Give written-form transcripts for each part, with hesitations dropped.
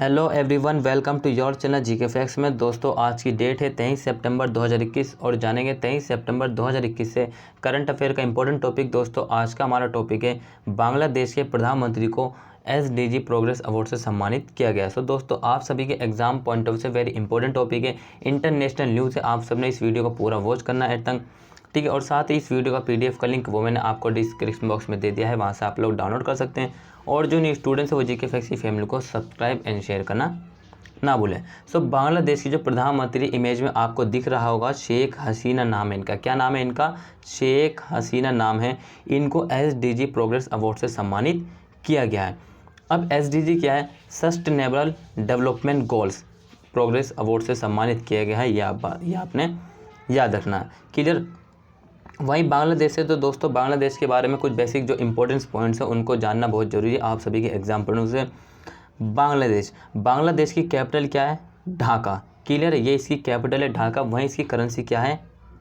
Hello everyone, welcome to your channel GK facts में। दोस्तों, आज की डेट है 23 सितंबर 2021 और जानेंगे 23 सितंबर 2021 से करंट अफेयर का इंपॉर्टेंट टॉपिक। दोस्तों, आज का हमारा टॉपिक है बांग्लादेश के प्रधानमंत्री को एसडीजी प्रोग्रेस अवार्ड से सम्मानित किया गया। सो दोस्तों, आप सभी के एग्जाम पॉइंट ऑफ से वेरी इंपॉर्टेंट टॉपिक है, इंटरनेशनल न्यूज़ है। आप सबने इस वीडियो को पूरा वॉच करना है तक, ठीक है। और साथ ही इस वीडियो का पीडीएफ का लिंक वो मैंने आपको डिस्क्रिप्शन बॉक्स में दे दिया है, वहाँ से आप लोग डाउनलोड कर सकते हैं। और जो न्यू स्टूडेंट्स है वो जीके फैक्ट्स की फैमिली को सब्सक्राइब एंड शेयर करना ना भूलें। सो बांग्लादेश की जो प्रधानमंत्री इमेज में आपको दिख रहा होगा, शेख हसीना नाम है इनका। क्या नाम है इनका? शेख हसीना नाम है। इनको एसडीजी प्रोग्रेस अवार्ड से सम्मानित किया गया है। अब एसडीजी क्या है? Sustainable development goals progress award से सम्मानित किया गया है। यह आपने याद रखना है। क्लियर? वहीं बांग्लादेश है तो दोस्तों, बांग्लादेश के बारे में कुछ बेसिक जो इंपॉर्टेंस पॉइंट्स हैं उनको जानना बहुत ज़रूरी है आप सभी के एग्जाम पढ़ने से। बांग्लादेश की कैपिटल क्या है? ढाका। क्लियर है? ये इसकी कैपिटल है ढाका। वहीं इसकी करेंसी क्या है?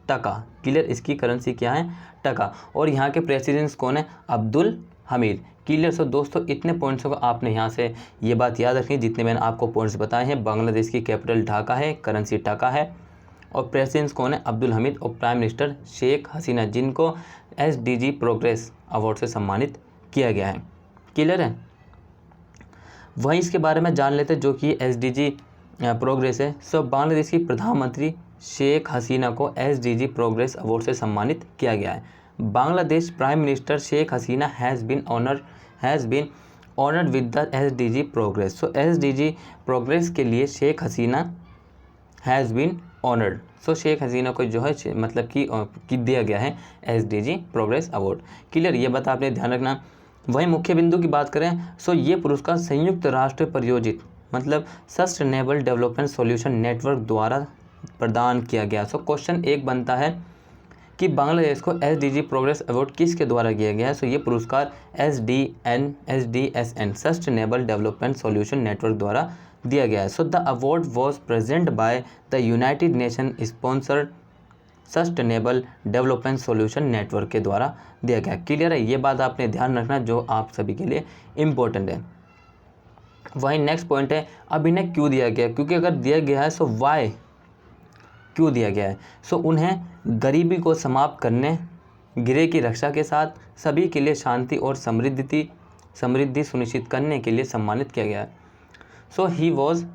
टका। क्लियर? इसकी करेंसी क्या है? टका। और यहाँ के प्रेसिडेंट कौन है? अब्दुल हमीद। क्लियर? सो दोस्तों, इतने पॉइंट्स को आपने यहाँ से ये बात याद रखनी जितने मैंने आपको पॉइंट्स बताए हैं। बांग्लादेश की कैपिटल ढाका है, करेंसी टका है, और प्रेसिडेंट कौन है? अब्दुल हमीद, और प्राइम मिनिस्टर शेख हसीना, जिनको एसडीजी प्रोग्रेस अवार्ड से सम्मानित किया गया है। क्लियर है? वहीं इसके बारे में जान लेते हैं जो कि एसडीजी प्रोग्रेस है। सो बांग्लादेश की प्रधानमंत्री शेख हसीना को एसडीजी प्रोग्रेस अवार्ड से सम्मानित किया गया है। Bangladesh prime minister Sheikh Hasina has been honoured with the SDG progress. So SDG progress के लिए Sheikh Hasina has been honoured. So Sheikh Hasina को जो है मतलब कि दिया गया है एसडीजी प्रोग्रेस अवार्ड। क्लियर? ये बात आपने ध्यान रखना। वहीं मुख्य बिंदु की बात करें, सो ये पुरस्कार संयुक्त राष्ट्र प्रायोजित मतलब सस्टेनेबल डेवलपमेंट सॉल्यूशन नेटवर्क द्वारा प्रदान किया गया। सो क्वेश्चन एक बनता है कि बांग्लादेश को एसडीजी प्रोग्रेस अवार्ड किसके द्वारा दिया गया है? सो ये पुरस्कार एसडीएसएन सस्टेनेबल डेवलपमेंट सॉल्यूशन नेटवर्क द्वारा दिया गया है। So the award was present by the United nation sponsored sustainable development solution network के द्वारा दिया गया। क्लियर है? ये बात आपने ध्यान रखना जो आप सभी के लिए इम्पोर्टेंट है। वहीं नेक्स्ट पॉइंट है, अब इन्हें क्यों दिया गया? क्योंकि अगर दिया गया है सो वाई, क्यों दिया गया है? सो उन्हें गरीबी को समाप्त करने, गिरे की रक्षा के साथ सभी के लिए शांति और समृद्धि सुनिश्चित करने के लिए सम्मानित किया गया है। So he was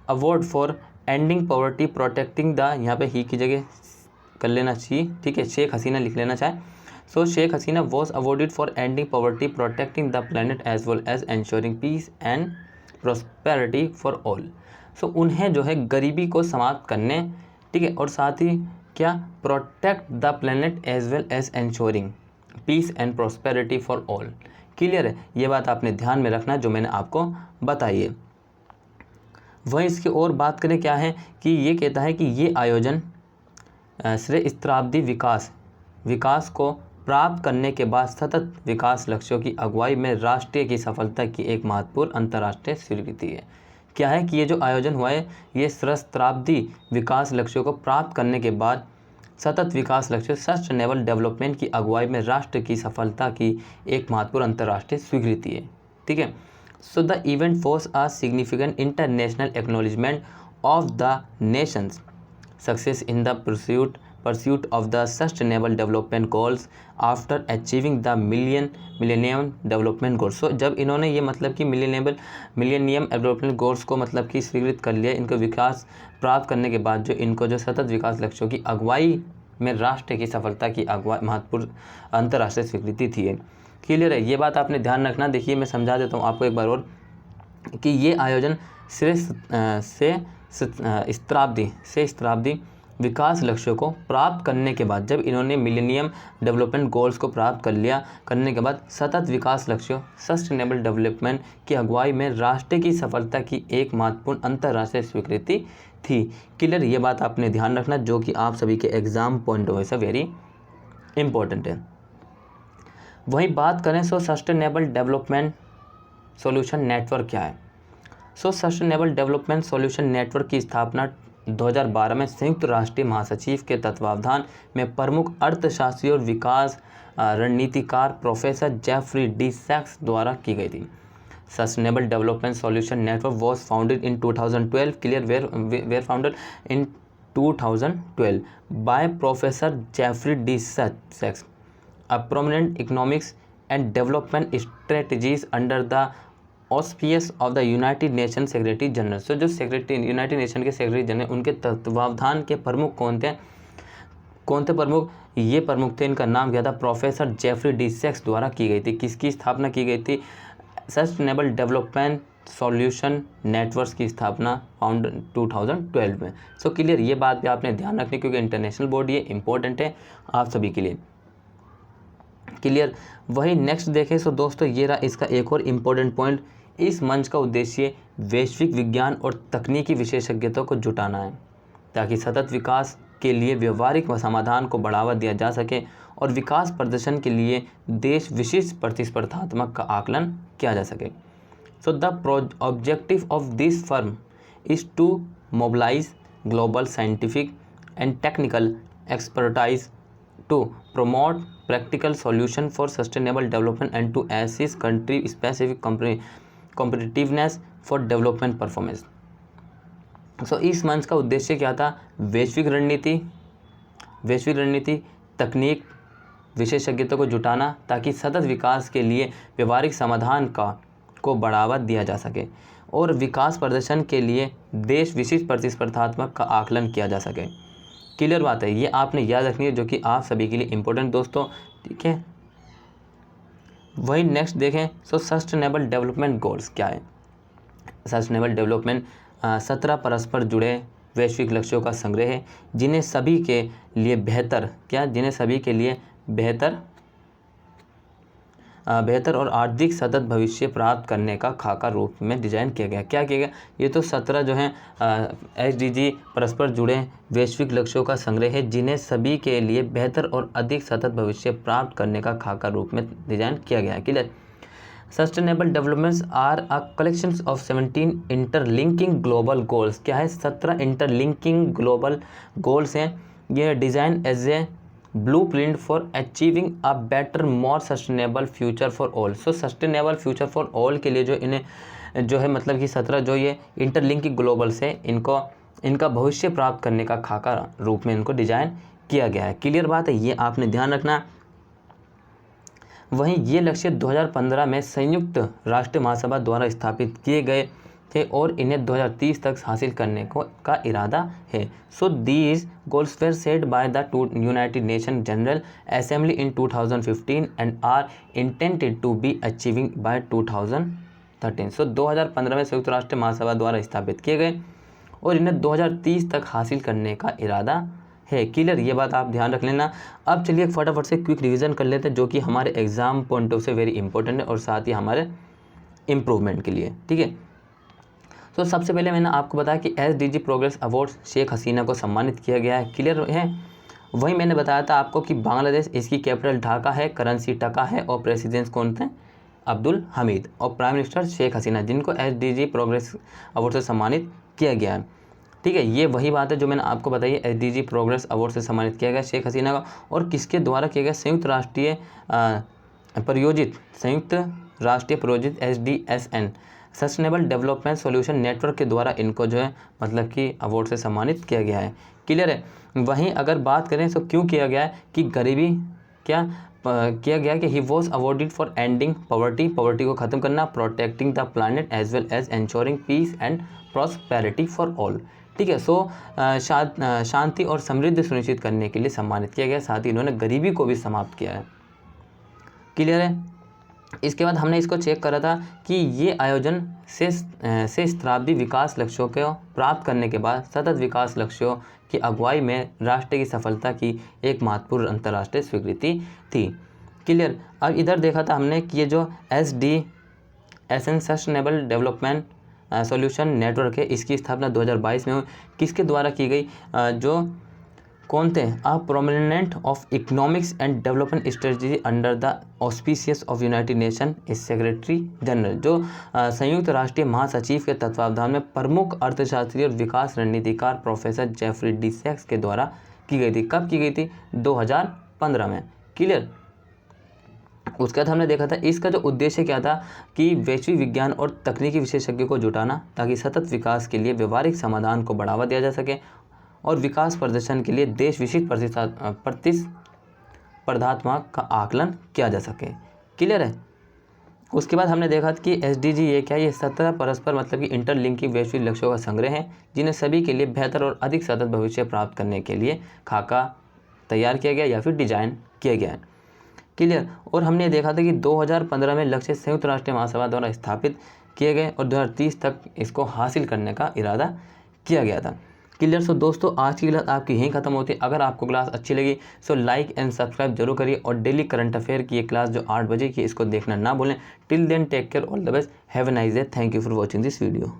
award for ending poverty protecting the, यहाँ पे ही की जगह कर लेना चाहिए, ठीक है, शेख हसीना लिख लेना चाहे। So Sheikh Hasina was awarded for ending poverty protecting the planet as well as ensuring peace and prosperity for all. So उन्हें जो है गरीबी को समाप्त करने, ठीक है, और साथ ही क्या? Protect the planet as well as ensuring peace and prosperity for all. Clear है? ये बात आपने ध्यान में रखना जो मैंने आपको बताई है। वहीं इसकी और बात करें क्या है कि ये कहता है कि ये आयोजन सहस्त्राब्दी विकास को प्राप्त करने के बाद सतत विकास लक्ष्यों की अगुवाई में राष्ट्रीय की सफलता की एक महत्वपूर्ण अंतर्राष्ट्रीय स्वीकृति है। क्या है कि ये जो आयोजन हुआ है ये सहस्त्राब्दी विकास लक्ष्यों को प्राप्त करने के बाद सतत विकास लक्ष्य सस्टेनेबल डेवलपमेंट की अगुवाई में राष्ट्र की सफलता की एक महत्वपूर्ण अंतर्राष्ट्रीय स्वीकृति है। ठीक है? So the event was a significant international acknowledgement of the Nations success in the pursuit of the sustainable development goals after achieving the millennium development goals। सो जब इन्होंने ये मतलब कि मिलेनियम डेवलपमेंट गोल्स को मतलब कि स्वीकृत कर लिया, इनको विकास प्राप्त करने के बाद जो इनको जो सतत विकास लक्ष्यों की अगुवाई में राष्ट्र की सफलता की अगुवाई महत्वपूर्ण अंतर्राष्ट्रीय स्वीकृति थी। क्लियर है? ये बात आपने ध्यान रखना। देखिए मैं समझा देता हूँ आपको एक बार और कि ये आयोजन सहस्त्राब्दी विकास लक्ष्यों को प्राप्त करने के बाद, जब इन्होंने मिलेनियम डेवलपमेंट गोल्स को प्राप्त करने के बाद सतत विकास लक्ष्यों सस्टेनेबल डेवलपमेंट की अगुवाई में राष्ट्र की सफलता की एक महत्वपूर्ण अंतर्राष्ट्रीय स्वीकृति थी। क्लियर? ये बात आपने ध्यान रखना जो कि आप सभी के एग्जाम पॉइंट ऑफ व्यू से वेरी इंपॉर्टेंट है। वहीं बात करें सो सस्टेनेबल डेवलपमेंट सॉल्यूशन नेटवर्क क्या है? सो सस्टेनेबल डेवलपमेंट सॉल्यूशन नेटवर्क की स्थापना 2012 में संयुक्त राष्ट्र महासचिव के तत्वावधान में प्रमुख अर्थशास्त्री और विकास रणनीतिकार प्रोफेसर जेफरी डी सैक्स द्वारा की गई थी। Sustainable development solution network was founded in 2012. Clear, were founded in 2012 by professor Jeffrey D सैक्स, a prominent economics and development strategies under the auspices of the United Nation Secretary General. So जो secretary United Nation के Secretary General, उनके तत्वावधान के प्रमुख कौन थे प्रमुख? ये प्रमुख थे, इनका नाम क्या था? प्रोफेसर जेफरी डी सैक्स द्वारा की गई थी. किसकी स्थापना की गई थी? सस्टेनेबल डेवलपमेंट सॉल्यूशन नेटवर्क की स्थापना फाउंड 2012 में. सो क्लियर, ये बात भी आपने ध्यान रखनी क्योंकि इंटरनेशनल बोर्ड ये इंपॉर्टेंट है आप सभी के लिए. क्लियर. वही नेक्स्ट देखें. सो दोस्तों ये रहा इसका एक और इम्पोर्टेंट पॉइंट. इस मंच का उद्देश्य वैश्विक विज्ञान और तकनीकी विशेषज्ञता को जुटाना है ताकि सतत विकास के लिए व्यवहारिक समाधान को बढ़ावा दिया जा सके और विकास प्रदर्शन के लिए देश विशिष्ट प्रतिस्पर्धात्मक का आकलन किया जा सके. So the objective of this firm is to mobilise global scientific and technical expertise to promote practical solution for sustainable development and to assist country specific competitiveness for development performance. सो इस मंच का उद्देश्य क्या था? वैश्विक रणनीति तकनीक विशेषज्ञता को जुटाना ताकि सतत विकास के लिए व्यवहारिक समाधान को बढ़ावा दिया जा सके और विकास प्रदर्शन के लिए देश विशिष्ट प्रतिस्पर्धात्मक का आकलन किया जा सके. क्लियर बात है, ये आपने याद रखनी है जो कि आप सभी के लिए इम्पोर्टेंट दोस्तों. ठीक है, वही नेक्स्ट देखें. सो सस्टेनेबल डेवलपमेंट गोल्स क्या है? सस्टेनेबल डेवलपमेंट 17 परस्पर जुड़े वैश्विक लक्ष्यों का संग्रह है जिन्हें सभी के लिए बेहतर और आर्थिक सतत भविष्य प्राप्त करने का खाका रूप में डिजाइन किया गया. क्या किया गया? ये तो 17 जो हैं SDG परस्पर जुड़े वैश्विक लक्ष्यों का संग्रह है जिन्हें सभी के लिए बेहतर और अधिक सतत भविष्य प्राप्त करने का खाका रूप में डिजाइन किया गया है. Clear. Sustainable developments are a collection of 17 interlinking global goals. क्या है? 17 इंटरलिंकिंग ग्लोबल गोल्स हैं. ये design as a blueprint for achieving a better more sustainable future for all. So sustainable future for all के लिए जो इन्हें जो है मतलब कि 17 जो ये इंटरलिंकिंग ग्लोबल्स है इनका भविष्य प्राप्त करने का खाका रूप में इनको डिजाइन किया गया है. क्लियर बात है, ये आपने ध्यान रखना. वहीं ये लक्ष्य 2015 में संयुक्त राष्ट्र महासभा द्वारा स्थापित किए गए थे और इन्हें 2030 तक हासिल करने का इरादा है. So these goals were set by the United Nation General Assembly in 2015 and are intended to be achieving by 2013. So 2015 में संयुक्त राष्ट्र महासभा द्वारा स्थापित किए गए और इन्हें 2030 तक हासिल करने का इरादा है. क्लियर, ये बात आप ध्यान रख लेना. अब चलिए फटाफट से क्विक रिवीजन कर लेते हैं जो कि हमारे एग्जाम पॉइंट ऑफ से वेरी इंपॉर्टेंट है और साथ ही हमारे इम्प्रूवमेंट के लिए. ठीक है, तो सबसे पहले मैंने आपको बताया कि SDG progress award Sheikh Hasina को सम्मानित किया गया है. क्लियर है. वही मैंने बताया था आपको कि बांग्लादेश, इसकी कैपिटल ढाका है, करेंसी टका है और प्रेसिडेंट कौन थे? अब्दुल हमीद. और प्राइम मिनिस्टर शेख हसीना, जिनको SDG प्रोग्रेस अवार्ड से सम्मानित किया गया है. ठीक है, ये वही बात है जो मैंने आपको बताई है. SDG प्रोग्रेस अवार्ड से सम्मानित किया गया शेख हसीना का. और किसके द्वारा किया गया? संयुक्त राष्ट्रीय प्रायोजित SDSN sustainable development solution network के द्वारा इनको जो है मतलब कि अवार्ड से सम्मानित किया गया है. क्लियर है. वहीं अगर बात करें तो क्यों किया गया है कि गरीबी किया गया कि he was awarded for ending poverty को ख़त्म करना, protecting the planet as well as ensuring peace and prosperity for all. ठीक है, सो शांति और समृद्धि सुनिश्चित करने के लिए सम्मानित किया गया. साथ ही इन्होंने गरीबी को भी समाप्त किया है. क्लियर है. इसके बाद हमने इसको चेक करा था कि ये आयोजन से शताब्दी विकास लक्ष्यों को प्राप्त करने के बाद सतत विकास लक्ष्यों की अगुवाई में राष्ट्र की सफलता की एक महत्वपूर्ण अंतर्राष्ट्रीय स्वीकृति थी. क्लियर. अब इधर देखा था हमने कि ये जो SDSN sustainable development solution network है, इसकी स्थापना 2022 में किसके द्वारा की गई? जो कौन थे? A prominent of economics and development strategy under the auspicious of United Nation Secretary general. जो संयुक्त राष्ट्रीय महासचिव के तत्वावधान में प्रमुख अर्थशास्त्री और विकास रणनीतिकार प्रोफेसर जेफरी डी सैक्स के द्वारा की गई थी. कब की गई थी? 2015 में. क्लियर. उसके बाद हमने देखा था इसका जो उद्देश्य क्या था कि वैश्विक विज्ञान और तकनीकी विशेषज्ञों को जुटाना ताकि सतत विकास के लिए व्यवहारिक समाधान को बढ़ावा दिया जा सके और विकास प्रदर्शन के लिए देश विशिष्ट प्रतिस्पर्धात्मक का आकलन किया जा सके। क्लियर है। उसके बाद हमने देखा कि SDG ये क्या है, ये 17 परस्पर मतलब कि इंटरलिंकिंग वैश्विक लक्ष्यों का संग्रह है जिन्हें सभी के लिए बेहतर और अधिक सतत भविष्य प्राप्त करने के लिए खाका तैयार किया गया या फिर डिजाइन किया गया है। क्लियर। और हमने देखा था कि 2015 में लक्ष्य संयुक्त राष्ट्र महासभा द्वारा स्थापित किए गए और 2030 तक इसको हासिल करने का इरादा किया गया था। क्लियर। सो दोस्तों आज की क्लास आपकी यहीं खत्म होती है। अगर आपको क्लास अच्छी लगी सो लाइक एंड सब्सक्राइब जरूर करिए और डेली करंट अफेयर की ये क्लास जो 8 बजे की इसको देखना ना भूलें। Till then take care, all the best, have a nice day, thank you for watching this video.